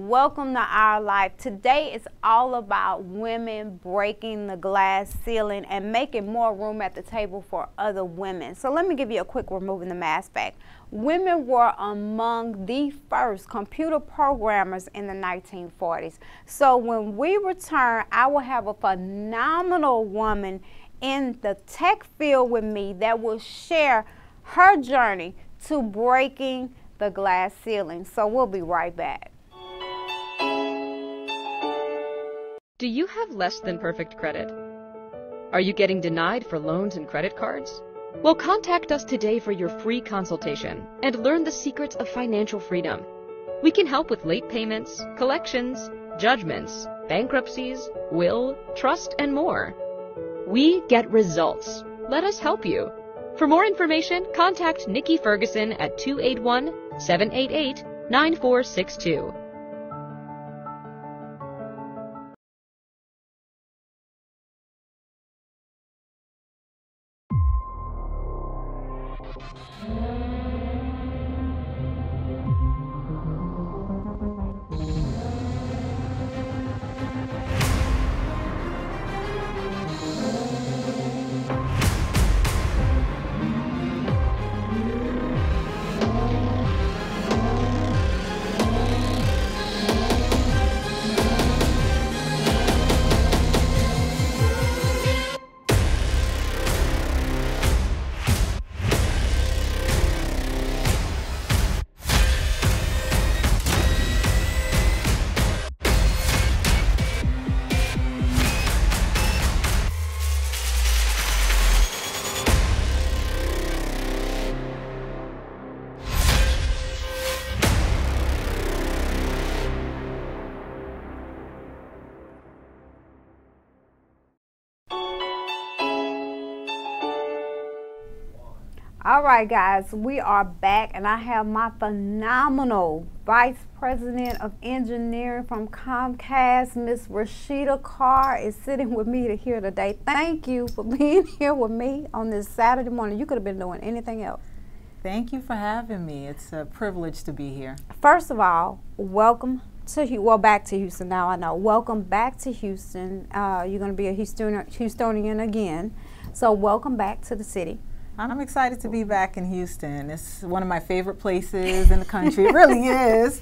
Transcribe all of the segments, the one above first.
welcome to our life. Today is all about women breaking the glass ceiling and making more room at the table for other women. So let me give you a quick removing the mask fact. Women were among the first computer programmers in the 1940s. So when we return, I will have a phenomenal woman in the tech field with me that will share her journey to breaking the glass ceiling. So we'll be right back. Do you have less than perfect credit? Are you getting denied for loans and credit cards? Well, contact us today for your free consultation and learn the secrets of financial freedom. We can help with late payments, collections, judgments, bankruptcies, will, trust, and more. We get results. Let us help you. For more information, contact Nikki Ferguson at 281-788-9462. All right, guys, we are back, and I have my phenomenal Vice President of Engineering from Comcast, Miss Rasheedah Carr, is sitting with me here today. Thank you for being here with me on this Saturday morning. You could have been doing anything else. Thank you for having me. It's a privilege to be here. First of all, welcome to, well, back to Houston now, I know. Welcome back to Houston. You're going to be a Houstonian again, so welcome back to the city. I'm excited to be back in Houston. It's one of my favorite places in the country. It really is.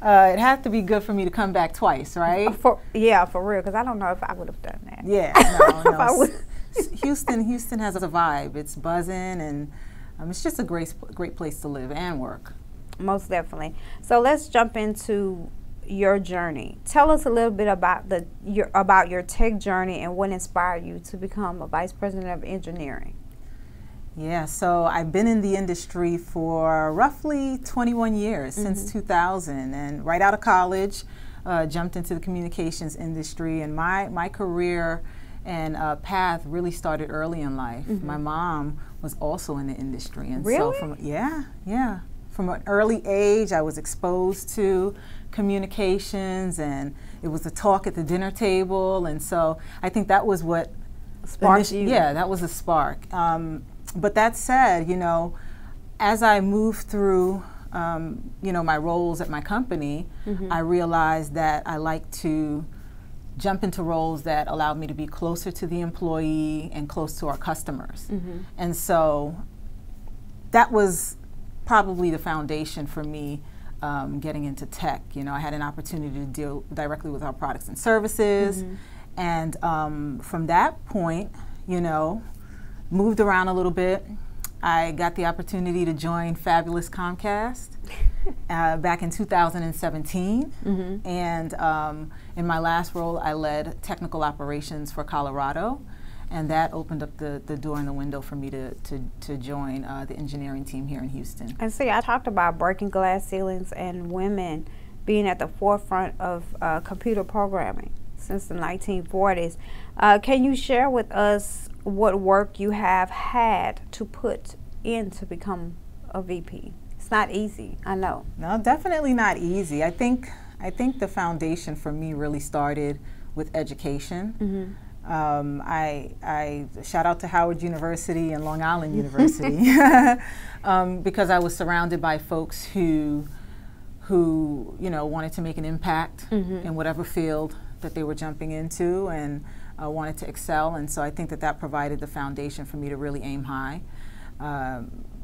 It had to be good for me to come back twice, right? Yeah, for real, because I don't know if I would have done that. Yeah, no. Houston has a vibe. It's buzzing, and it's just a great place to live and work. Most definitely. So let's jump into your journey. Tell us a little bit about your tech journey and what inspired you to become a Vice President of Engineering. Yeah, so I've been in the industry for roughly 21 years, since 2000, and right out of college, jumped into the communications industry, and my career and path really started early in life. My mom was also in the industry, and really? so from an early age, I was exposed to communications, and it was the talk at the dinner table, and so I think that was what sparked you. Yeah, that was a spark. But that said, you know, as I moved through, you know, my roles at my company, I realized that I like to jump into roles that allowed me to be closer to the employee and close to our customers. And so that was probably the foundation for me getting into tech. You know, I had an opportunity to deal directly with our products and services. And from that point, you know, moved around a little bit. I got the opportunity to join fabulous Comcast back in 2017. And in my last role, I led technical operations for Colorado. And that opened up the door and the window for me to join the engineering team here in Houston. And see, I talked about breaking glass ceilings and women being at the forefront of computer programming since the 1940s. Can you share with us what work you have had to put in to become a VP? It's not easy, I know. No, definitely not easy. I think the foundation for me really started with education. I shout out to Howard University and Long Island University because I was surrounded by folks who who, you know, wanted to make an impact in whatever field that they were jumping into, and wanted to excel. And so I think that that provided the foundation for me to really aim high.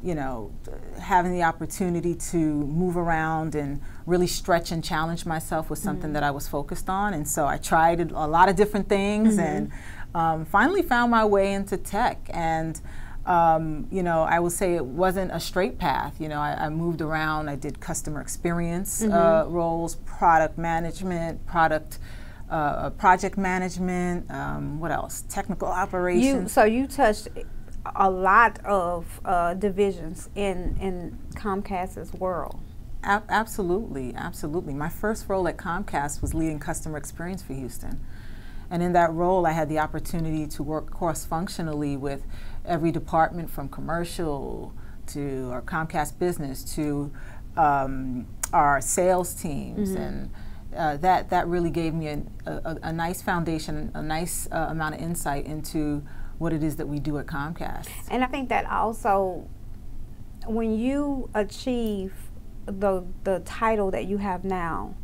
You know, having the opportunity to move around and really stretch and challenge myself was something that I was focused on. And so I tried a lot of different things, and finally found my way into tech. And you know, I will say it wasn't a straight path. You know, I moved around. I did customer experience roles, product management, project management, what else? Technical operations. So you touched a lot of divisions in Comcast's world. Absolutely, absolutely. My first role at Comcast was leading customer experience for Houston. And in that role, I had the opportunity to work cross-functionally with every department, from commercial to our Comcast business to our sales teams. And that really gave me a nice foundation, a nice amount of insight into what it is that we do at Comcast. And I think that also, when you achieve the title that you have now,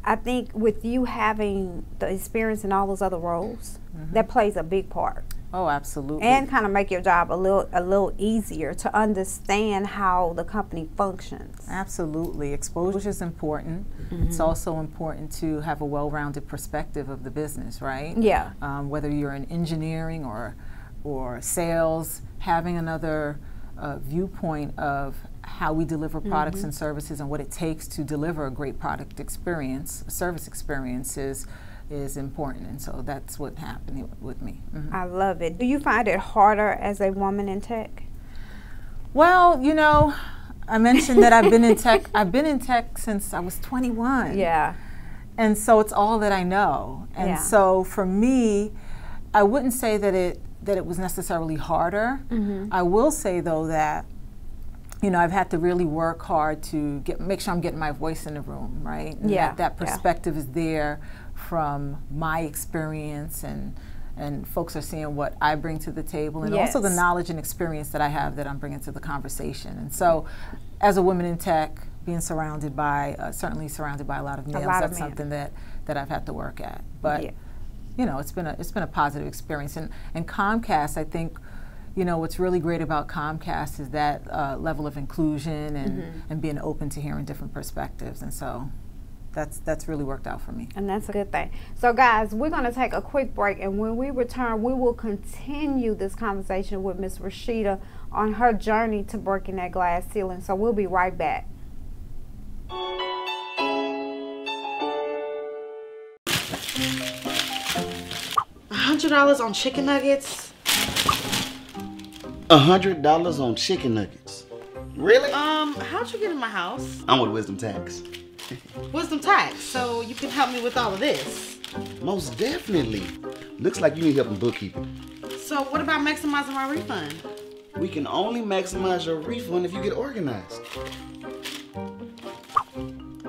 I think with you having the experience in all those other roles, that plays a big part. Oh, absolutely. And kind of make your job a little easier to understand how the company functions. Absolutely. Exposure is important. It's also important to have a well-rounded perspective of the business, right? Yeah. Whether you're in engineering or sales, having another viewpoint of how we deliver products and services and what it takes to deliver a great product experience, service experience is important. And so that's what happened with me. I love it. Do you find it harder as a woman in tech? Well, you know, I mentioned that I've been in tech. I've been in tech since I was 21. Yeah. And so it's all that I know. And so for me, I wouldn't say that it was necessarily harder. I will say though that, you know, I've had to really work hard to make sure I'm getting my voice in the room, right? And that perspective is there from my experience, and folks are seeing what I bring to the table, and also the knowledge and experience that I have that I'm bringing to the conversation. And so, as a woman in tech, being surrounded by, certainly surrounded by a lot of males, that's something that I've had to work at. But you know, it's been a positive experience. And Comcast, I think, you know, what's really great about Comcast is that level of inclusion and being open to hearing different perspectives. And so that's really worked out for me. And that's a good thing. So guys, we're going to take a quick break, and when we return, we will continue this conversation with Ms. Rasheedah on her journey to breaking that glass ceiling. So we'll be right back. $100 on chicken nuggets? $100 on chicken nuggets? Really? How'd you get in my house? I'm with Wisdom Tax. Wisdom Tax, so you can help me with all of this? Most definitely. Looks like you need help in bookkeeping. So what about maximizing my refund? We can only maximize your refund if you get organized.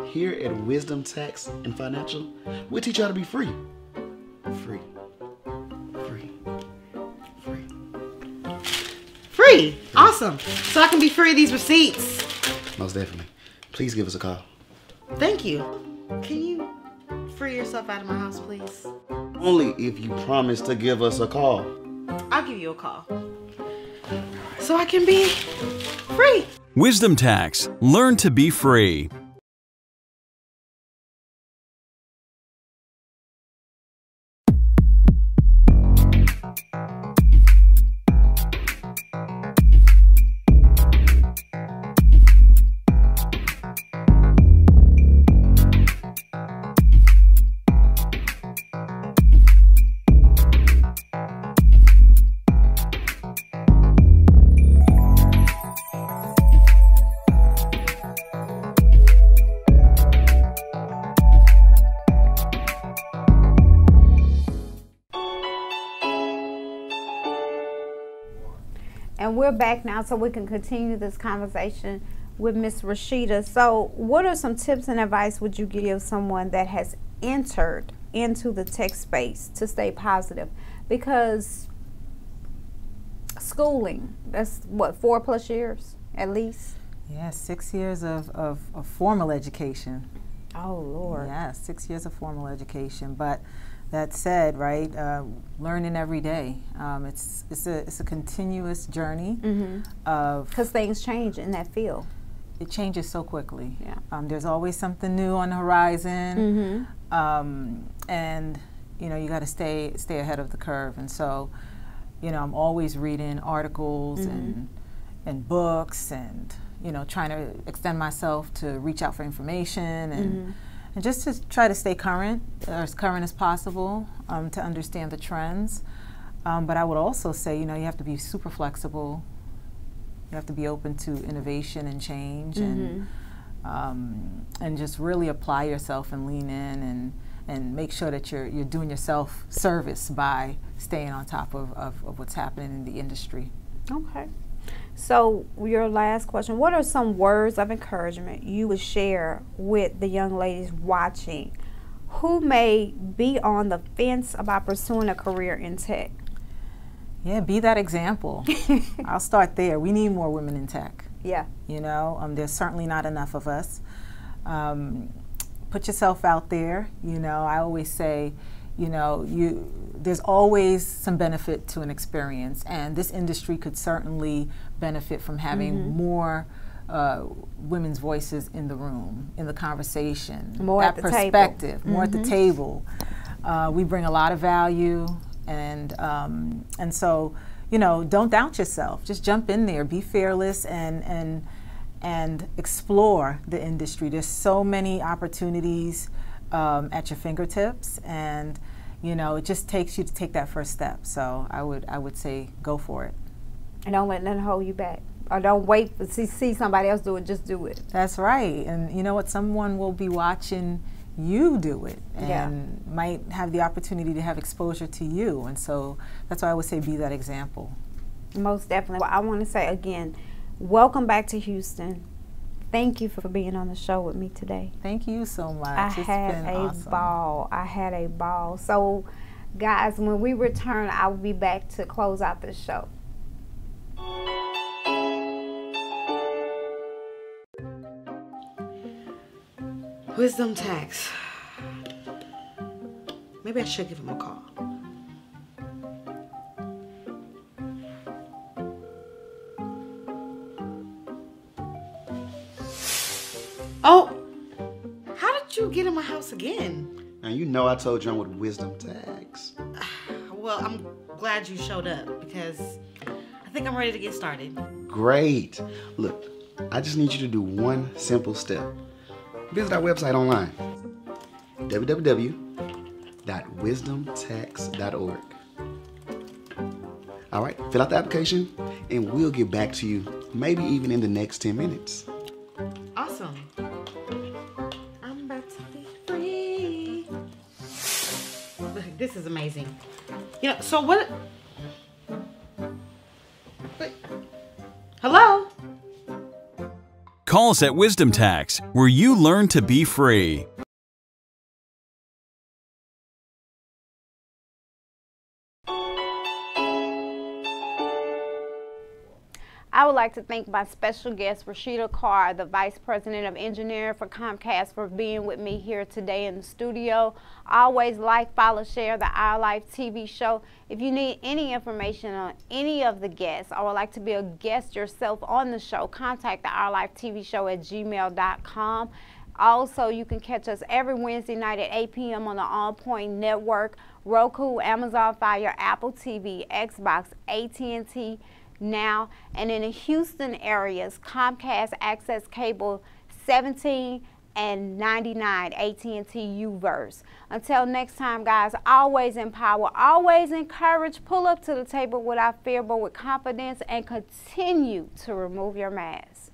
Here at Wisdom Tax and Financial, we'll teach you how to be free. Free. Free. Free. Free? Awesome. So I can be free of these receipts? Most definitely. Please give us a call. Thank you. Can you free yourself out of my house, please? Only if you promise to give us a call. I'll give you a call. So I can be free. Wisdom Tax. Learn to be free. And we're back now so we can continue this conversation with Ms. Rasheedah. So what are some tips and advice would you give someone that has entered into the tech space to stay positive? Because schooling, that's what, 4+ years at least? Yeah, 6 years of formal education. Oh, Lord. Yeah, 6 years of formal education. But that said, right, learning every day. It's a continuous journey of, Because things change in that field. it changes so quickly. Yeah. There's always something new on the horizon, and you know, you got to stay ahead of the curve. And so, you know, I'm always reading articles and books, and you know, trying to extend myself to reach out for information and just to try to stay current, as current as possible, to understand the trends. But I would also say, you know, you have to be super flexible. You have to be open to innovation and change, and just really apply yourself and lean in and make sure that you're doing yourself service by staying on top of what's happening in the industry. Okay. So your last question, what are some words of encouragement you would share with the young ladies watching who may be on the fence about pursuing a career in tech? Yeah, be that example. I'll start there. We need more women in tech. Yeah. You know, there's certainly not enough of us. Put yourself out there. You know, I always say, you know, there's always some benefit to an experience, and this industry could certainly benefit from having more women's voices in the room, in the conversation, more that at the perspective, table. more at the table. We bring a lot of value, and so, you know, don't doubt yourself. Just jump in there, be fearless, and explore the industry. There's so many opportunities at your fingertips, and you know, it just takes you to take that first step. So I would say go for it. And don't let nothing hold you back. Or don't wait to see somebody else do it, just do it. That's right. And you know what, someone will be watching you do it, and might have the opportunity to have exposure to you. And so that's why I would say be that example. Most definitely. Well, I want to say again, welcome back to Houston. Thank you for being on the show with me today. Thank you so much. I It's had been a awesome. ball. I had a ball. So, guys, when we return, I will be back to close out the show. Wisdom Tax. Maybe I should give him a call. Oh, how did you get in my house again? Now, you know I told you I'm with Wisdom Tax. Well, I'm glad you showed up because I think I'm ready to get started. Great. Look, I just need you to do one simple step. Visit our website online, www.wisdomtax.org. All right, fill out the application, and we'll get back to you, maybe even in the next 10 minutes. Awesome. I'm about to be free. Look, this is amazing. You know, so what? Wait. Hello? Call us at Wisdom Tax, where you learn to be free. I would like to thank my special guest, Rasheedah Carr, the Vice President of Engineering for Comcast, for being with me here today in the studio. Always like, follow, share the Our Life TV show. If you need any information on any of the guests or would like to be a guest yourself on the show, contact the Our Life TV show at gmail.com. Also, you can catch us every Wednesday night at 8 p.m. on the On Point Network, Roku, Amazon Fire, Apple TV, Xbox, AT&T, Now, and in the Houston areas, Comcast Access Cable 17 and 99 AT&T U-verse. Until next time, guys, always empower, always encourage, pull up to the table without fear but with confidence, and continue to remove your mask.